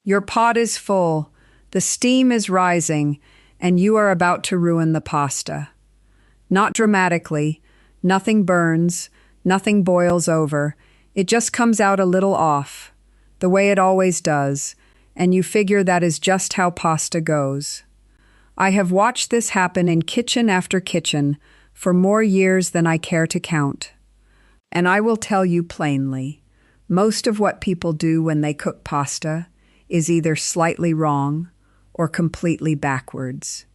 Your pot is full, the steam is rising, and you are about to ruin the pasta. Not dramatically, nothing burns, nothing boils over, it just comes out a little off, the way it always does, and you figure that is just how pasta goes. I have watched this happen in kitchen after kitchen for more years than I care to count. And I will tell you plainly, most of what people do when they cook pasta is either slightly wrong or completely backwards.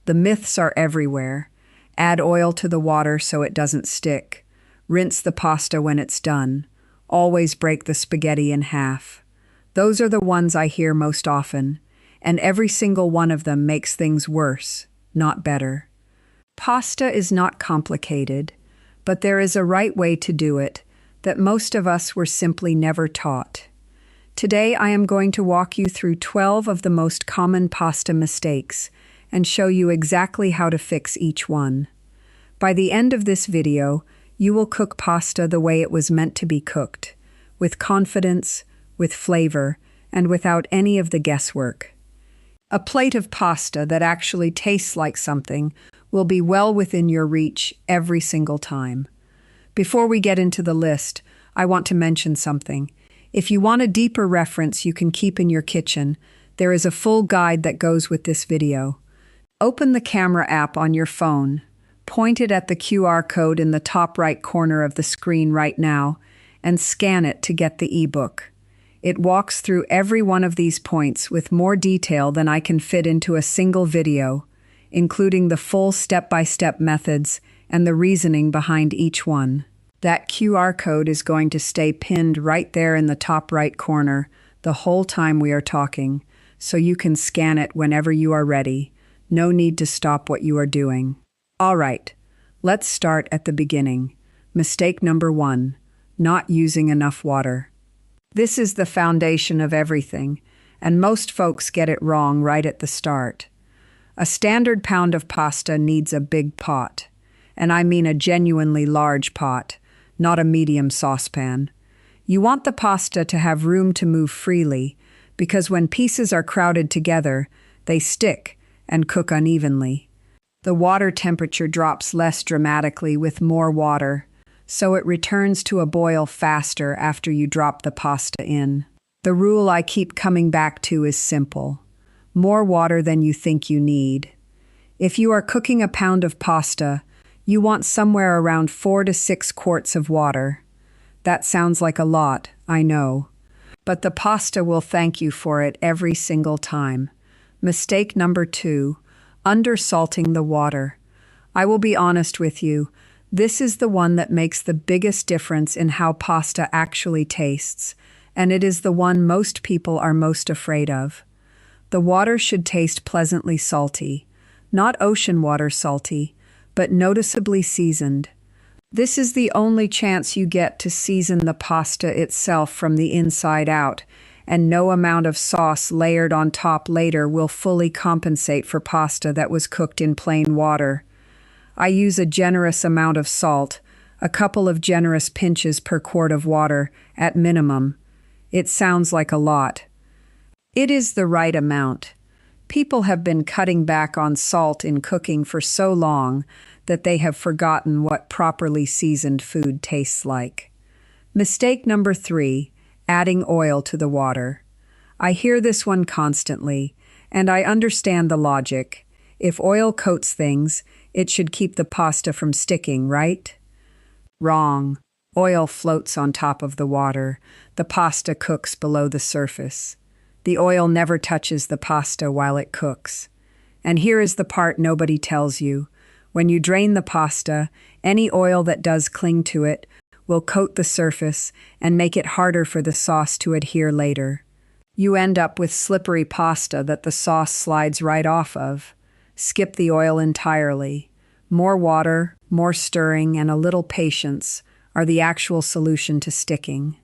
The myths are everywhere. Add oil to the water so it doesn't stick. Rinse the pasta when it's done. Always break the spaghetti in half. Those are the ones I hear most often, and every single one of them makes things worse, not better. Pasta is not complicated, but there is a right way to do it that most of us were simply never taught. Today I am going to walk you through 12 of the most common pasta mistakes and show you exactly how to fix each one. By the end of this video, you will cook pasta the way it was meant to be cooked, with confidence, with flavor, and without any of the guesswork. A plate of pasta that actually tastes like something will be well within your reach every single time. Before we get into the list, I want to mention something. If you want a deeper reference you can keep in your kitchen, there is a full guide that goes with this video. Open the camera app on your phone, point it at the QR code in the top right corner of the screen right now, and scan it to get the ebook. It walks through every one of these points with more detail than I can fit into a single video, including the full step-by-step methods and the reasoning behind each one. That QR code is going to stay pinned right there in the top right corner the whole time we are talking, so you can scan it whenever you are ready. No need to stop what you are doing. All right, let's start at the beginning. Mistake number 1, not using enough water. This is the foundation of everything, and most folks get it wrong right at the start. A standard pound of pasta needs a big pot, and I mean a genuinely large pot, not a medium saucepan. You want the pasta to have room to move freely, because when pieces are crowded together, they stick and cook unevenly. The water temperature drops less dramatically with more water, so it returns to a boil faster after you drop the pasta in. The rule I keep coming back to is simple. More water than you think you need. If you are cooking a pound of pasta, you want somewhere around 4 to 6 quarts of water. That sounds like a lot, I know. But the pasta will thank you for it every single time. Mistake number 2, undersalting the water. I will be honest with you, this is the one that makes the biggest difference in how pasta actually tastes, and it is the one most people are most afraid of. The water should taste pleasantly salty, not ocean water salty, but noticeably seasoned. This is the only chance you get to season the pasta itself from the inside out, and no amount of sauce layered on top later will fully compensate for pasta that was cooked in plain water. I use a generous amount of salt, a couple of generous pinches per quart of water, at minimum. It sounds like a lot. It is the right amount. People have been cutting back on salt in cooking for so long that they have forgotten what properly seasoned food tastes like. Mistake number 3, adding oil to the water. I hear this one constantly, and I understand the logic. If oil coats things, it should keep the pasta from sticking, right? Wrong. Oil floats on top of the water. The pasta cooks below the surface. The oil never touches the pasta while it cooks. And here is the part nobody tells you. When you drain the pasta, any oil that does cling to it will coat the surface and make it harder for the sauce to adhere later. You end up with slippery pasta that the sauce slides right off of. Skip the oil entirely. More water, more stirring, and a little patience are the actual solution to sticking.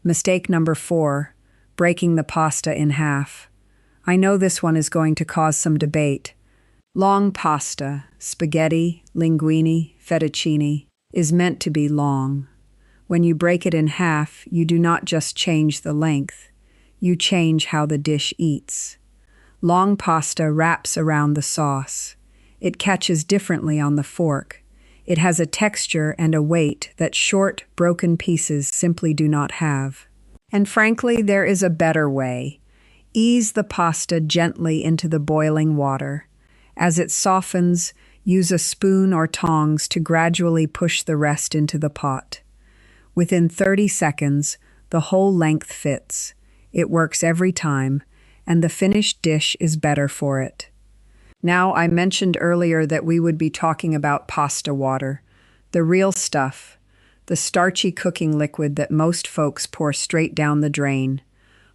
Mistake number 4, breaking the pasta in half. I know this one is going to cause some debate. Long pasta, spaghetti, linguine, fettuccine, is meant to be long. When you break it in half, you do not just change the length. you change how the dish eats. Long pasta wraps around the sauce. It catches differently on the fork. It has a texture and a weight that short, broken pieces simply do not have. And frankly, there is a better way. Ease the pasta gently into the boiling water. As it softens, use a spoon or tongs to gradually push the rest into the pot. Within 30 seconds, the whole length fits. It works every time, and the finished dish is better for it. Now, I mentioned earlier that we would be talking about pasta water, the real stuff, the starchy cooking liquid that most folks pour straight down the drain.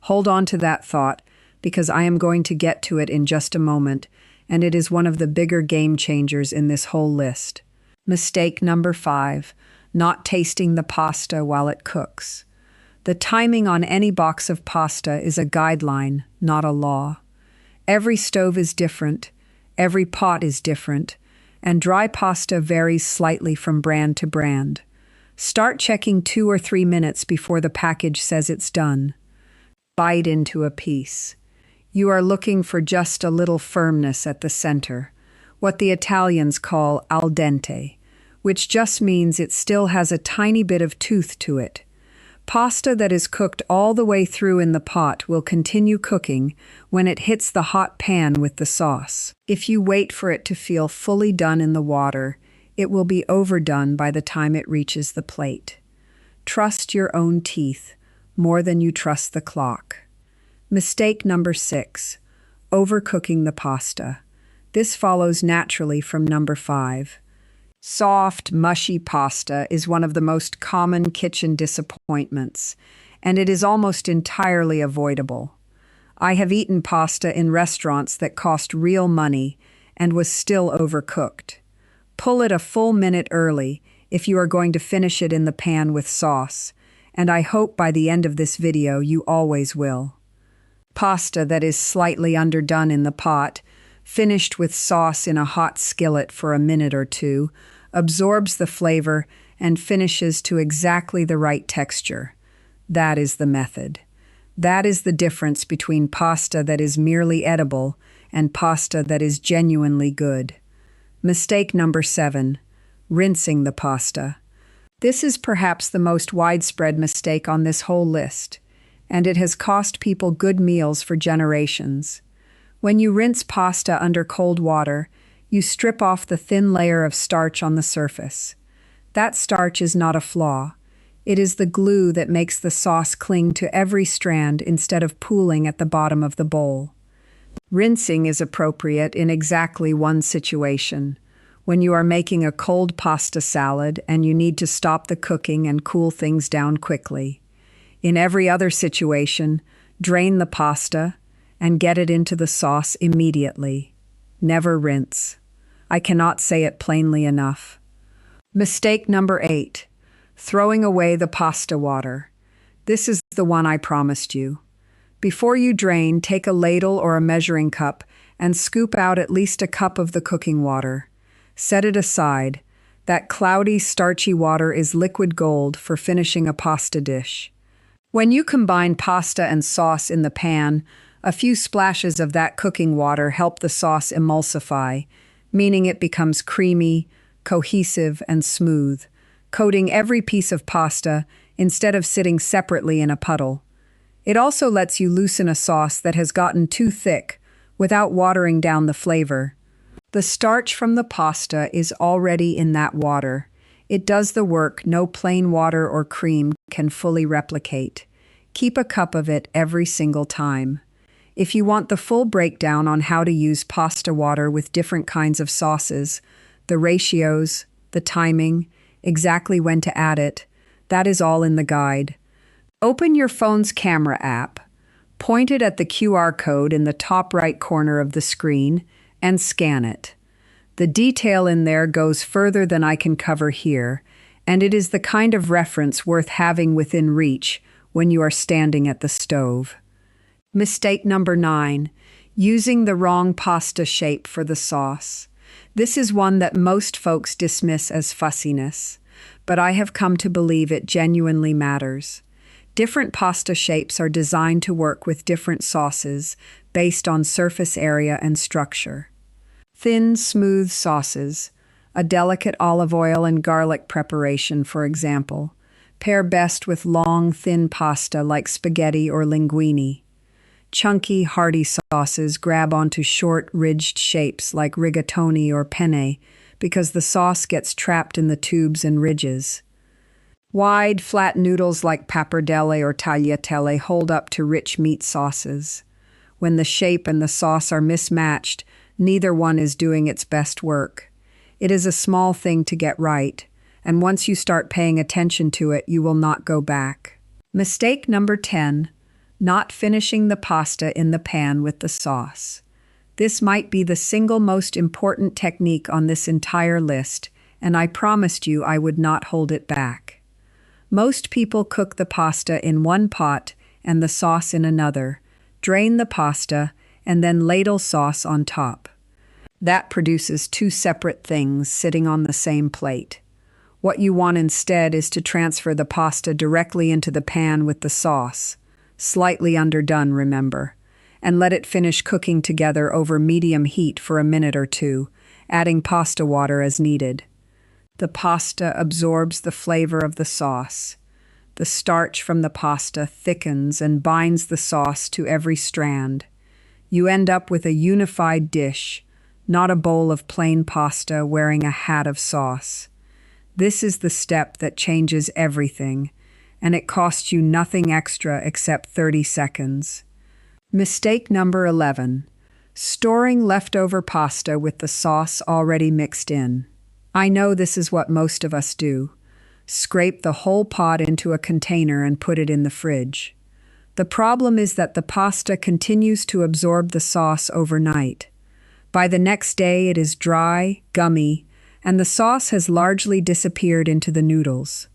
Hold on to that thought, because I am going to get to it in just a moment, and it is one of the bigger game changers in this whole list. Mistake number 5, not tasting the pasta while it cooks. The timing on any box of pasta is a guideline, not a law. Every stove is different, every pot is different, and dry pasta varies slightly from brand to brand. Start checking 2 or 3 minutes before the package says it's done. Bite into a piece. You are looking for just a little firmness at the center, what the Italians call al dente, which just means it still has a tiny bit of tooth to it. Pasta that is cooked all the way through in the pot will continue cooking when it hits the hot pan with the sauce. If you wait for it to feel fully done in the water, it will be overdone by the time it reaches the plate. Trust your own teeth more than you trust the clock. Mistake number 6, overcooking the pasta. This follows naturally from number 5. Soft, mushy pasta is one of the most common kitchen disappointments, and it is almost entirely avoidable. I have eaten pasta in restaurants that cost real money and was still overcooked. Pull it a full minute early if you are going to finish it in the pan with sauce, and I hope by the end of this video you always will. Pasta that is slightly underdone in the pot, finished with sauce in a hot skillet for a minute or 2, absorbs the flavor and finishes to exactly the right texture. That is the method. That is the difference between pasta that is merely edible and pasta that is genuinely good. Mistake number 7, rinsing the pasta. This is perhaps the most widespread mistake on this whole list, and it has cost people good meals for generations. When you rinse pasta under cold water, you strip off the thin layer of starch on the surface. That starch is not a flaw. It is the glue that makes the sauce cling to every strand instead of pooling at the bottom of the bowl. Rinsing is appropriate in exactly one situation: when you are making a cold pasta salad and you need to stop the cooking and cool things down quickly. In every other situation, drain the pasta and get it into the sauce immediately. Never rinse. I cannot say it plainly enough. Mistake number 8, throwing away the pasta water. This is the one I promised you. Before you drain, take a ladle or a measuring cup and scoop out at least a cup of the cooking water. Set it aside. That cloudy, starchy water is liquid gold for finishing a pasta dish. When you combine pasta and sauce in the pan, a few splashes of that cooking water help the sauce emulsify, meaning it becomes creamy, cohesive, and smooth, coating every piece of pasta instead of sitting separately in a puddle. It also lets you loosen a sauce that has gotten too thick without watering down the flavor. The starch from the pasta is already in that water. It does the work no plain water or cream can fully replicate. Keep a cup of it every single time. If you want the full breakdown on how to use pasta water with different kinds of sauces, the ratios, the timing, exactly when to add it, that is all in the guide. Open your phone's camera app, point it at the QR code in the top right corner of the screen, and scan it. The detail in there goes further than I can cover here, and it is the kind of reference worth having within reach when you are standing at the stove. Mistake number 9, using the wrong pasta shape for the sauce. This is one that most folks dismiss as fussiness, but I have come to believe it genuinely matters. Different pasta shapes are designed to work with different sauces based on surface area and structure. Thin, smooth sauces, a delicate olive oil and garlic preparation, for example, pair best with long, thin pasta like spaghetti or linguine. Chunky, hearty sauces grab onto short, ridged shapes like rigatoni or penne because the sauce gets trapped in the tubes and ridges. Wide, flat noodles like pappardelle or tagliatelle hold up to rich meat sauces. When the shape and the sauce are mismatched, neither one is doing its best work. It is a small thing to get right, and once you start paying attention to it, you will not go back. Mistake number 10, not finishing the pasta in the pan with the sauce. This might be the single most important technique on this entire list, and I promised you I would not hold it back. Most people cook the pasta in one pot and the sauce in another, drain the pasta, and then ladle sauce on top. That produces two separate things sitting on the same plate. What you want instead is to transfer the pasta directly into the pan with the sauce, slightly underdone, remember, and let it finish cooking together over medium heat for a minute or two, adding pasta water as needed. The pasta absorbs the flavor of the sauce. The starch from the pasta thickens and binds the sauce to every strand. You end up with a unified dish, not a bowl of plain pasta wearing a hat of sauce. This is the step that changes everything, and it costs you nothing extra except 30 seconds. Mistake number 11, storing leftover pasta with the sauce already mixed in. I know this is what most of us do. Scrape the whole pot into a container and put it in the fridge. The problem is that the pasta continues to absorb the sauce overnight. By the next day, it is dry, gummy, and the sauce has largely disappeared into the noodles.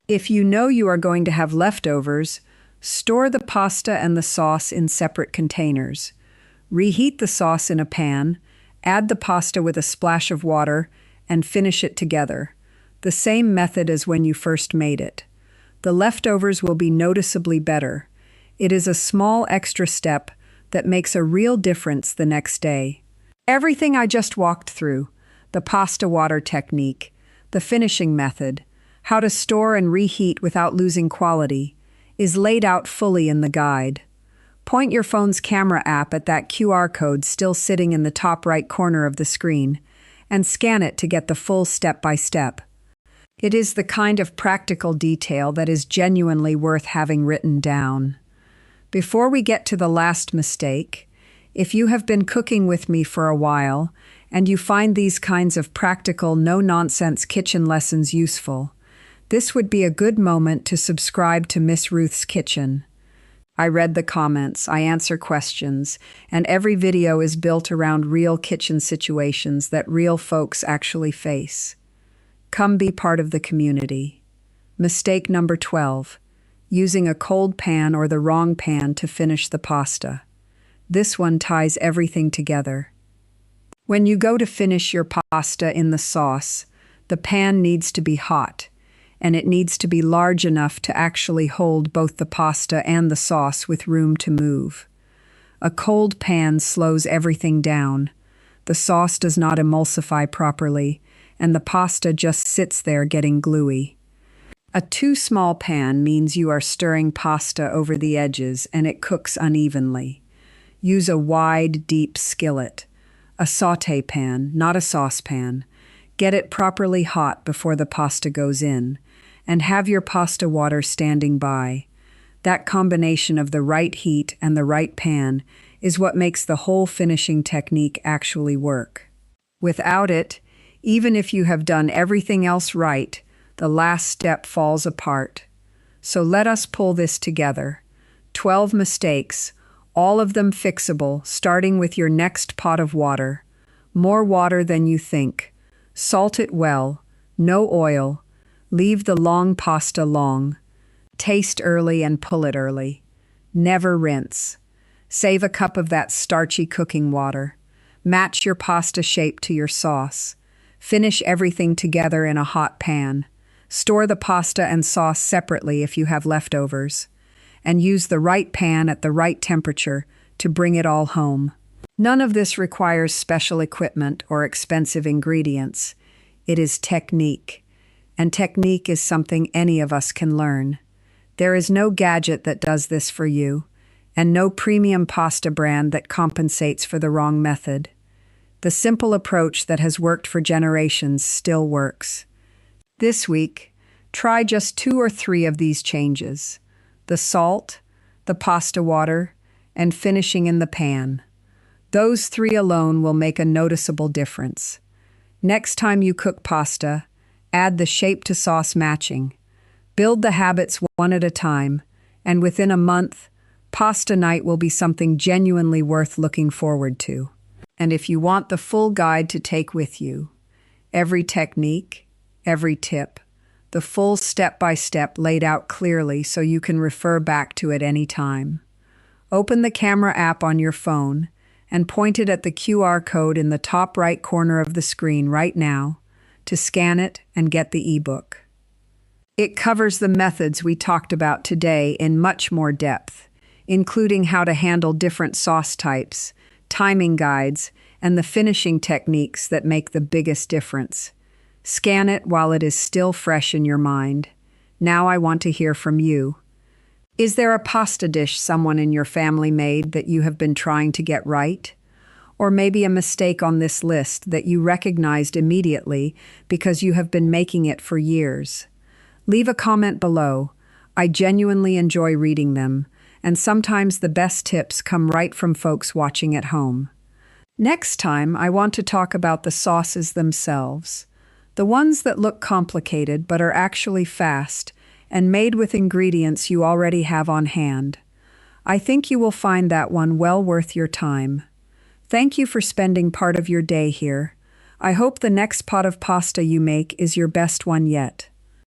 If you know you are going to have leftovers, store the pasta and the sauce in separate containers. Reheat the sauce in a pan, add the pasta with a splash of water, and finish it together. The same method as when you first made it. The leftovers will be noticeably better. It is a small extra step that makes a real difference the next day. Everything I just walked through, the pasta water technique, the finishing method, how to store and reheat without losing quality, is laid out fully in the guide. Point your phone's camera app at that QR code still sitting in the top right corner of the screen, and scan it to get the full step-by-step. It is the kind of practical detail that is genuinely worth having written down. Before we get to the last mistake, if you have been cooking with me for a while and you find these kinds of practical, no-nonsense kitchen lessons useful, this would be a good moment to subscribe to Miss Ruth's Kitchen. I read the comments, I answer questions, and every video is built around real kitchen situations that real folks actually face. Come be part of the community. Mistake number 12, using a cold pan or the wrong pan to finish the pasta. This one ties everything together. When you go to finish your pasta in the sauce, the pan needs to be hot, and it needs to be large enough to actually hold both the pasta and the sauce with room to move. A cold pan slows everything down. The sauce does not emulsify properly, and the pasta just sits there getting gluey. A too small pan means you are stirring pasta over the edges and it cooks unevenly. Use a wide, deep skillet, a sauté pan, not a saucepan. Get it properly hot before the pasta goes in, and have your pasta water standing by. That combination of the right heat and the right pan is what makes the whole finishing technique actually work. Without it, even if you have done everything else right, the last step falls apart. So let us pull this together. 12 mistakes, all of them fixable, starting with your next pot of water. More water than you think. Salt it well. No oil. Leave the long pasta long. Taste early and pull it early. Never rinse. Save a cup of that starchy cooking water. Match your pasta shape to your sauce. Finish everything together in a hot pan. Store the pasta and sauce separately if you have leftovers. and use the right pan at the right temperature to bring it all home. None of this requires special equipment or expensive ingredients. It is technique, and technique is something any of us can learn. There is no gadget that does this for you, and no premium pasta brand that compensates for the wrong method. The simple approach that has worked for generations still works. This week, try just 2 or 3 of these changes: the salt, the pasta water, and finishing in the pan. Those 3 alone will make a noticeable difference. Next time you cook pasta, add the shape to sauce matching. Build the habits one at a time, and within a month, pasta night will be something genuinely worth looking forward to. And if you want the full guide to take with you, every technique, every tip, the full step-by-step laid out clearly so you can refer back to it any time. Open the camera app on your phone and point it at the QR code in the top right corner of the screen right now to scan it and get the ebook. It covers the methods we talked about today in much more depth, including how to handle different sauce types, timing guides, and the finishing techniques that make the biggest difference. Scan it while it is still fresh in your mind. Now I want to hear from you. Is there a pasta dish someone in your family made that you have been trying to get right? Or maybe a mistake on this list that you recognized immediately because you have been making it for years? Leave a comment below. I genuinely enjoy reading them, and sometimes the best tips come right from folks watching at home. Next time, I want to talk about the sauces themselves. The ones that look complicated but are actually fast and made with ingredients you already have on hand. I think you will find that one well worth your time. Thank you for spending part of your day here. I hope the next pot of pasta you make is your best one yet.